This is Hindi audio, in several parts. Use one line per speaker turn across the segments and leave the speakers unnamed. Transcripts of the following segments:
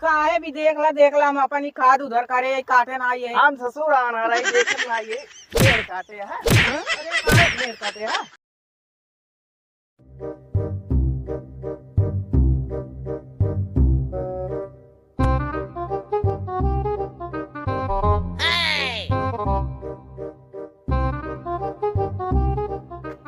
काहे भी देख ला हम अपन ही खाद उधर करे काटे ना ये
हम ससुर आना रही देखत ना ये पेड़ काटे है।
अरे काहे पेड़ काटे है।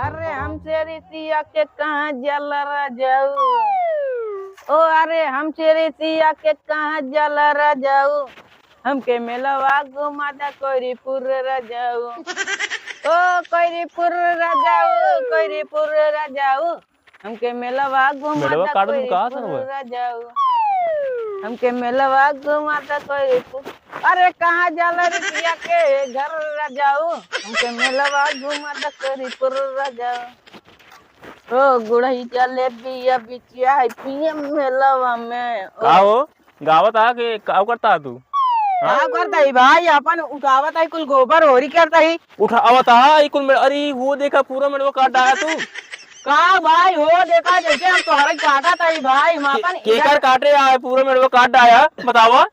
अरे हमसे रिसिया के कहाँ जल जाऊ ओ अरे हमसे रिसिया के कहाँ जल जाऊ हमके मेलवा घुमा दा कोईरीपुर जाऊ ओ कोईरीपुर जाऊ हमके मेलवा घुमा दा कोईरीपुर जाऊ हमके मेलवा घुमा दा कोईरीपुर। अरे कहाँ जाला रिसिया के घर जाऊ हमके मेलवा घुमा दा कोईरीपुर जाऊ ओ गुड़ही जलेबी बिचिया है पिए मेलवा में
आओ गावत आ के का करता तू
क्या करता है भाई अपन उठावत है कुल गोबर होरी करता है
उठावत है कुल अरे वो देखा पूरा मेरे को काट डाला तू
का भाई हो देखा जैसे हम तोहरा काटा था भाई हम अपन
केकर काटे आए पूरा मेरे को काट डाया बतावा।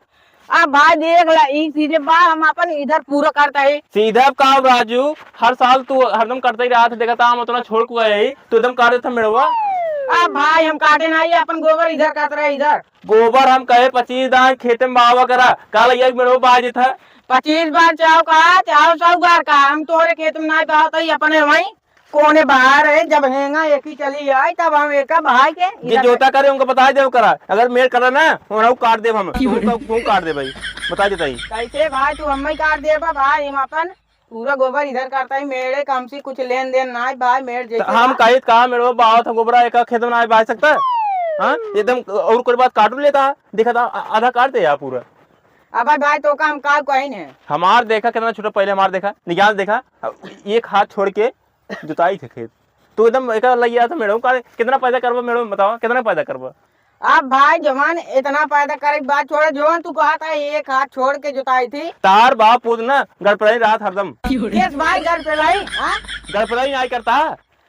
अब भाई देख ला ई सीधे बात हम अपन इधर पूरा करता है
सीधा काम राजू हर साल तू हरदम करता ही रहा था देखा था हम उतना छोड़ को गए तू एकदम काट देता मेड़वा।
अब भाई हम काटे ना ही अपन गोबर इधर काट रहे इधर
गोबर हम कहे 25 दान खेत में बावा करा काल ये मेरे को बाजी था
25 बार चाव का चाव 100 बार का हम तोरे खेत में ना पाओ तो अपने वही कोने बाहर है जब हेंगा एक ही चली आई तब हम एक भाई के
ये जोता करे उनको बता दे करा अगर मेल करा ना उनको काट दे हम काट दे भाई बता देता ही
कैसे भाई तू हम काट दे भाई हम अपन पूरा गोबर इधर करता है मेरे कम से कुछ लेन देन ना है भाई मेरे जैसे
हम कही कहा मेरे को बाव था गोबरा एक खेत में ना बा सकता हाँ एकदम और कोई बात काट लेता देखा था आधा काट दे यार पूरा।
अब भाई तो काम का कहीं है
हमार देखा कितना छोटा पहले हमार देखा निकाल देखा एक हाथ छोड़ के जुताई थे खेत तो एकदम एक लग था मेरे को कितना पैदा करवा मेरे बताओ कितना पैदा करवा।
अब भाई जवान इतना पैदा करे बात छोड़े जवान तू कहा था एक हाथ छोड़ के जुताई थी
तार बाप पूछ ना घर पर ही रात हरदम
किस भाई घर पे लाई
घर पर ही आई करता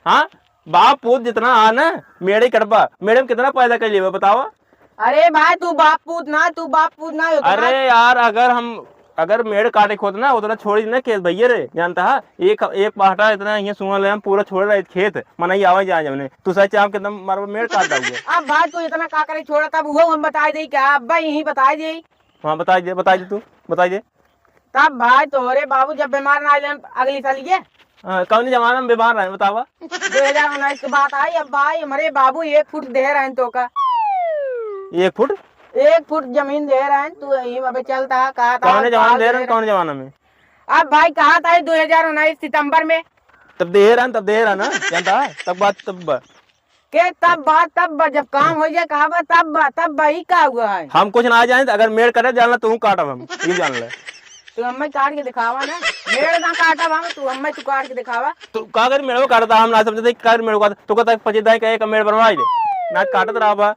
हाँ बाप पूछ जितना आ ना मेरे कटबा मेरे में कितना पैदा कर लिए बताओ।
अरे भाई तू बाप पूछ ना
अरे यार अगर मेड़ काटे खोद ना उतना छोड़ी ना खेत भैया रे जानता है एक पाटा इतना यहाँ सुना ले हम पूरा छोड़ रहे खेत मना ही आवाज आ जाने तू सच आम के मारो मेड़ काट दोगे।
अब भाई तू इतना का करे छोड़ा तब वो हम बता दे क्या अब भाई यही बता दे
हाँ बता दे तू बता दे
तब भाई तोहरे बाबू जब बीमार ना आए अगली साल ये
कौन जमाना में बीमार रहे बतावा
2019 की बात आई। अब भाई हमारे बाबू 1 फुट दे रहे हैं तो का 1 फुट जमीन दे रहे हैं तू यही अभी चलता है कहा था
कौन जमाना दे रहे हैं कौन जमाना में।
अब भाई कहा था 2019 सितंबर में
तब दे रहा ना जानता तब बात
के तब जब काम हो जाए कहा तब वही का हुआ है।
हम कुछ ना जाने अगर मेड़ करे जानना तू काटा हम ये जान ले
तू हमें काट के दिखावा ना मेड़ ना काटा हम तू काट के दिखावा
तो का कर मेरे को काटता हम ना समझते का मेरे को तो कहता 25 दाई का एक मेड़ बनवाई दे ना काटत रहा बा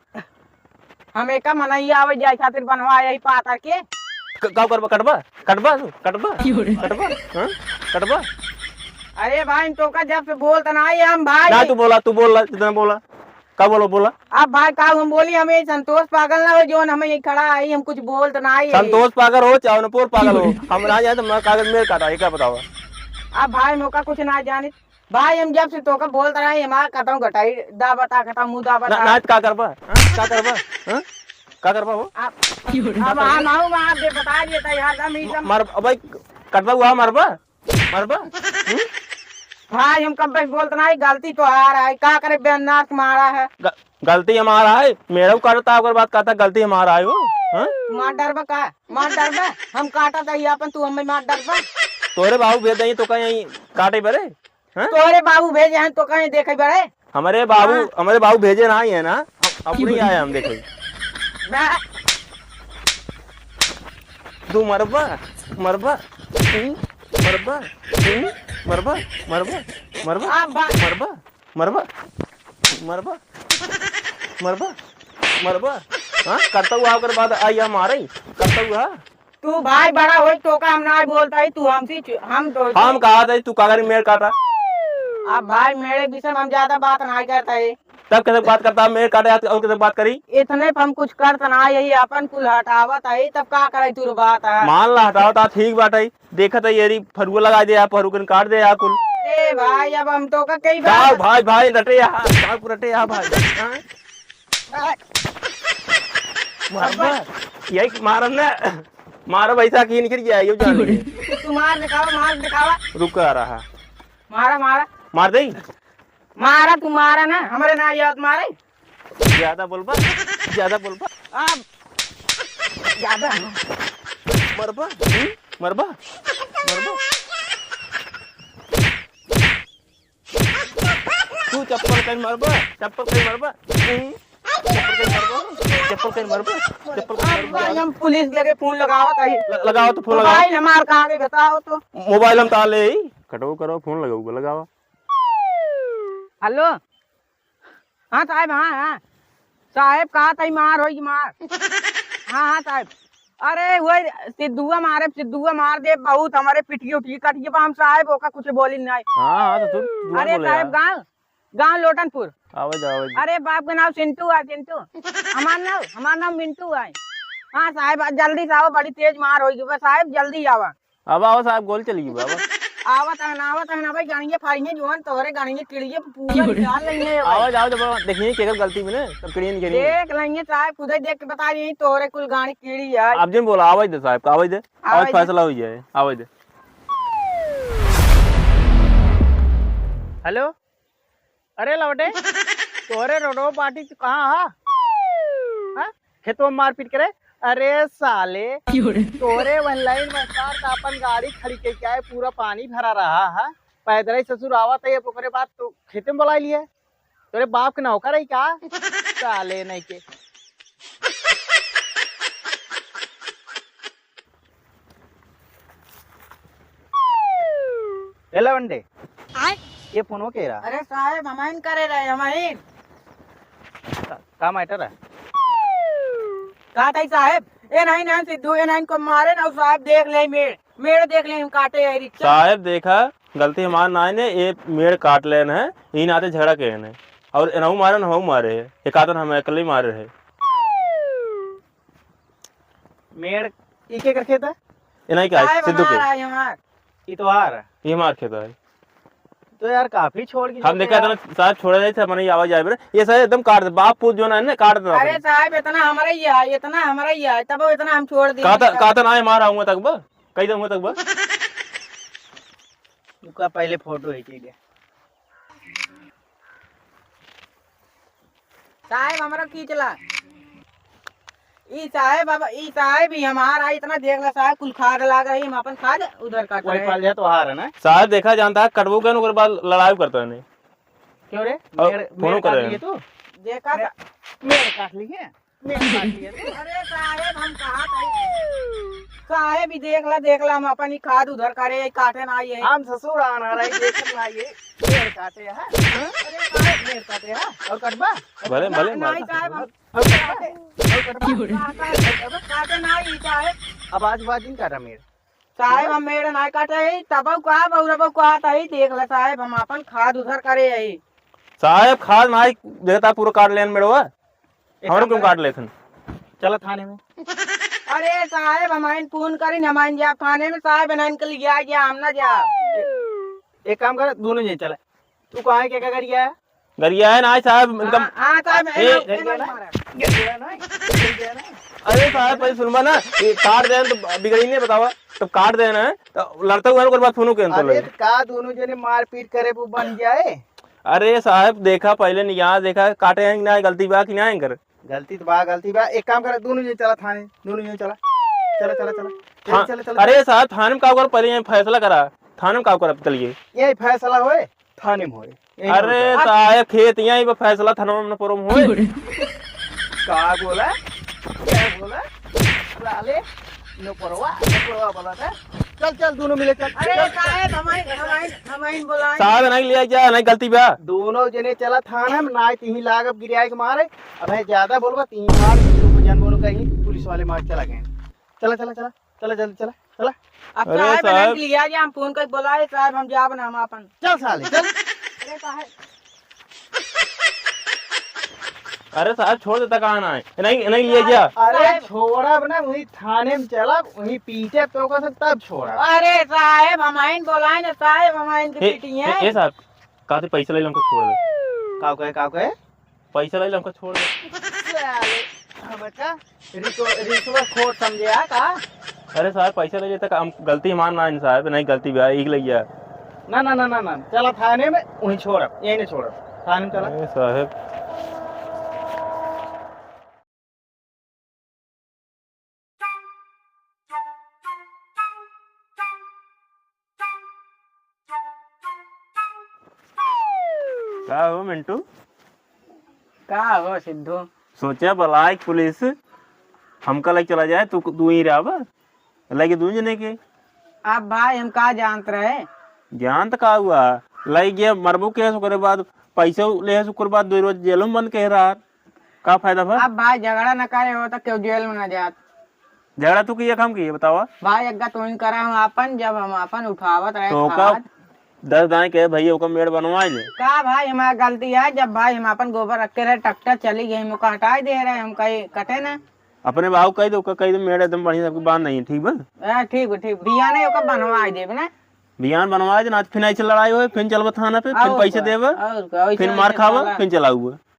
हम एक मनाई आवे जाए खातिर बनवा यही पातर के
का करबा कटबा कटबा।
अरे भाई तो का जब से बोलता ना आई हम भाई
ना तू बोला जितना बोला का बोला
अब भाई का हम बोली हमें संतोष पागल ना हो जो हमें ये खड़ा आई हम कुछ बोलता ना आई
संतोष पागल हो चावनपुर पागल हो हम ना जाए तो मैं कागज मेरे काटा क्या बताओ।
अब भाई मौका कुछ ना जाने भाई हम जब से तो का बोलता रहे हमारा कटम घटाई दा बता मुंह दा बता
ना का करबा वो
अब हम आऊं आप दे बता दिया था यार हम
मार भाई कटबा हुआ मरबा
भाई हम कब बोलते ना गलती तो आ रहा है क्या करे बेनाश मारा है
गलती हमारा है मेरा करता अगर बात कहता गलती हमारा है वो
मार डरबा हम काटा था अपन तू हमें मार डरबा
तोरे बाबू भेज दई तो कहीं काटे बरे
तोरे बाबू भेजे हैं तो कहीं देखे बड़े
हमारे बाबू भेजे ना ही है ना अपनी आए हम देखे तू मरबा हाँ करता हुआ आकर बाद आई हमारे करता हुआ
तू भाई बड़ा हो तो का हम ना बोलता है तू हमसे
हम कहा था तू कागर मेरे काटा
अब भाई मेरे विषय में हम ज्यादा बात नहीं करता है
तब कैसे बात करता मेरे काटे हाथ और कैसे बात करी?
इतने पे हम कुछ करत ना यही अपन कुल हटावत है तब का करे तू बात है।
मान ला हटाओ ता ठीक बात है, देखा था ये फरुआ लगा दे, फरू कन काट दे कुल।
ए भाई अब हम तो का कई
भाई
बार
भाई भाई रटे रटे भाई यही मारम ना, मारो पैसा की निकल गया ये जान ली।
तू मार दिखावा
रुक आ रहा,
मारा मारा
मार दे।
मारा तू मारा ना हमारे ना याद मारे
ज्यादा बोलबा, ज्यादा बोलबा,
अब ज्यादा
मरबा मरबा मरबा। तू चप्पल कहीं मरबा, चप्पल कहीं मरबा, चप्पल कहीं मरबा, चप्पल कहीं मरबा, चप्पल कहीं
भाई
मरबा।
हम पुलिस लगे फोन लगावत है
लगाओ तो फोन लगाओ।
मोबाइल हमार कहाँ के बताओ तो।
मोबाइल हम ताले कटो करो फोन लगाओ लगाओ।
हेलो हाँ साहब, हाँ साहब कहा था मार होगी मार। हाँ साहब, अरे वही सिद्धुआ मार दे बहुत हमारे पिटियो उठी कटिए पर हम साहब ओका कुछ बोली नहीं।
हाँ तो तू
अरे साहब गाँव लोटनपुर।
आवाज आवाज।
अरे बाप का नाम चिंटू है चिंटू। हमारा नाम मिंटू है। हाँ साहब जल्दी से आओ, बड़ी तेज मार होगी बस साहब जल्दी आवा।
अब आओ साहब गोल चली गई बाबा।
आवत है ना भाई गाड़ियाँ फाड़ियाँ जोन तोहरे गाड़ियाँ किड़िए पूरा निकाल लेंगे।
आवाज आओ जब देखिए केकर गलती में तब करिए नहीं
देख लेंगे साहब, खुद ही देख के बता रही तोहरे कुल गाड़ी कीड़ी है।
अब जिन बोला आवाज दे साहब, आवाज दे, आवाज फैसला हो जाए, आवाज दे।
हेलो, अरे लौटे तोरे रोडो पार्टी कहाँ हा? खेतों में मारपीट करे। अरे साले तोरे ऑनलाइन में का अपन गाड़ी खड़ी के क्या है, पूरा पानी भरा रहा है, पैदल ही ससुर आवत है, ओकरे बाद तो खेते में बुला लिए। तोरे बाप के नौकर है क्या साले नहीं के। हेलो वनडे ये फोन के रहा।
अरे साहब हमाइन करे रहे हमाइन
का मैटर है?
कहा था साहब ए नहीं सिद्धू ए नहीं को मारे ना साहब देख ले मेड़ देख ले हम काटे है रिक्शा।
साहब देखा गलती हमार ना ने, ये मेड़ काट लेन है, इन आते झगड़ा के ने और एनहु मारे न हम मारे है, एक आदन हम अकेले मारे है।
मेड़ इके कर खेत है?
इन्हीं का है, सिद्धू के।
ये तो हार है।
ये मार खेता है।
तो यार काफी छोड़ के
हम देखा था साहब छोड़े नहीं थे, मैंने आवाज आए ये सर एकदम काट दे, बाप पूछ जो ना है ना काट दे।
अरे साहब इतना हमारा ही है, इतना हमारा ही है, तब इतना हम छोड़ दिए।
काता ना मार आऊंगा तक बा, कई दूंगा तक बा।
उसका पहले फोटो है चीज़
साहब हमारा खींचला ई साहब बाबा ई साहब ही हमारा इतना देख ला साहब कुल खाद लाग रही हम अपन खाद उधर काट
वही
रहे
पाल जाए तो हार है ना।
साहब देखा जानता है कटबू गन उसके बाद लड़ाई करता है नहीं।
क्यों रे
फोन कर रहे हैं
तू
देखा था।
मेरे काट लिए
अरे साहब हम कहा था साहब ही देख ला हम अपन ही खाद उधर करे काटे ना ये।
हम ससुर आना रही देख ना ये मेरे काटे है। अरे साहब मेरे काटे है और कटबा
भले भले
नहीं साहब हम
और काटे
काटे ना ही साहब।
अब आज बात नहीं काटा मेरे
साहब हम मेरे ना काटे है तब कहा बउरबा कहा था ही देख ला साहब हम अपन खाद उधर करे है।
साहब खाद ना देखता पूरा काट लेन मेड़वा, हमारे क्यों काट लेथन?
चलो थाने में।
अरे साहब हमारे फोन करी हमारे जा थाने में साहब इनके गया हम ना जा।
एक काम कर दोनों जी चला। तू कहाँ है क्या कर गया है?
गरिया है ना साहब इनका।
हाँ साहब
अरे साहब पहले सुनवा ना, ये काट देना तो बिगड़ी नहीं बतावा, तब काट देना है तो लड़ता हुआ उसके बाद फोन के
अरे का दोनों जने मारपीट करे वो बन जाए।
अरे साहब देखा पहले नहीं यहाँ देखा काटे हैं ना, गलती बा कि ना कर
गलती तो गलती बा। एक काम कर दोनों जने चला थाने, दोनों जने चला चला चला चला चला चला।
अरे साहब थाने में का कर पहले यहाँ फैसला करा, थाने में का कर चलिए
यही फैसला होए थाने में होए।
अरे साहब खेत यहाँ ही फैसला थाने में परम होए।
का बोला क्या बोला साले नो परवा बोला था। चल चल दोनों मिले चल।
अरे साहब हमारे बुलाए
साहब नहीं लिया जा नहीं गलती बा।
दोनों जने चला थाना में ना तीन लाख अब गिराए के मारे। अब है ज्यादा बोलबा तीन मार जानबोनो कहीं पुलिस वाले मार चला गए। चला चला चला चला जल्दी चला चला।
अब साहब लिया जा हम फोन कर बुलाए साहब हम जाब ना हम अपन
चल साले चल।
अरे साहब
अरे साहब छोड़ देता कहाँ ना है, नहीं नहीं ले जा।
अरे छोड़ा ना, वही थाने में चला, वही पीछे तो को तब छोड़ा।
अरे साहेब हमाइन बोलाए ना, साहेब हमाइन की पीटी है।
ए साहब कहा थे पैसा ले लो हमको छोड़ दे,
का कहे
पैसा ले लो हमको छोड़ दे।
साले बच्चा रिश्वत खोर समझे का?
अरे साहब पैसा ले लेता, हम गलती मानना है साहब, नहीं गलती भी एक ले गया।
ना चला थाने में, वही छोड़ा, यही नहीं छोड़ा, थाने में चला।
अरे साहब क्या हो मिंटू?
का हो सिद्धू?
सोचा बलायक पुलिस हमका लग चला जाए, तू ही रहा लगे दू जने के।
अब भाई हम का जानते रहे?
ज्ञान तो का हुआ लग गया, मरबू के शुक्र बाद पैसे ले शुक्र बाद 2 रोज जेलों में बंद कह रहा, का फायदा भा?
अब भाई झगड़ा न करे हो तो क्यों जेल में न जात?
झगड़ा तू किया काम किया बतावा?
भाई अग्गा तो इन करा हम अपन, जब हम अपन उठावत रहे
तो का 10 दाएं के भैया ओका मेड़ बनवा ले।
का भाई हमारा गलती है, जब भाई हम अपन गोबर रखे रहे ट्रैक्टर चली गई, हम हटा दे रहे, हम कहीं कटे ना।
अपने बाबू कह दो, कह दो मेड़ एकदम बढ़िया सबकी बात नहीं है, ठीक बा?
ठीक बिया नहीं ओका बनवा दे ना।
बियान बनवा दे ना, फिर ऐसे लड़ाई हो फिर चलबा थाना पे, फिर पैसे देबा, फिर मार खावा, फिर चलाऊगा।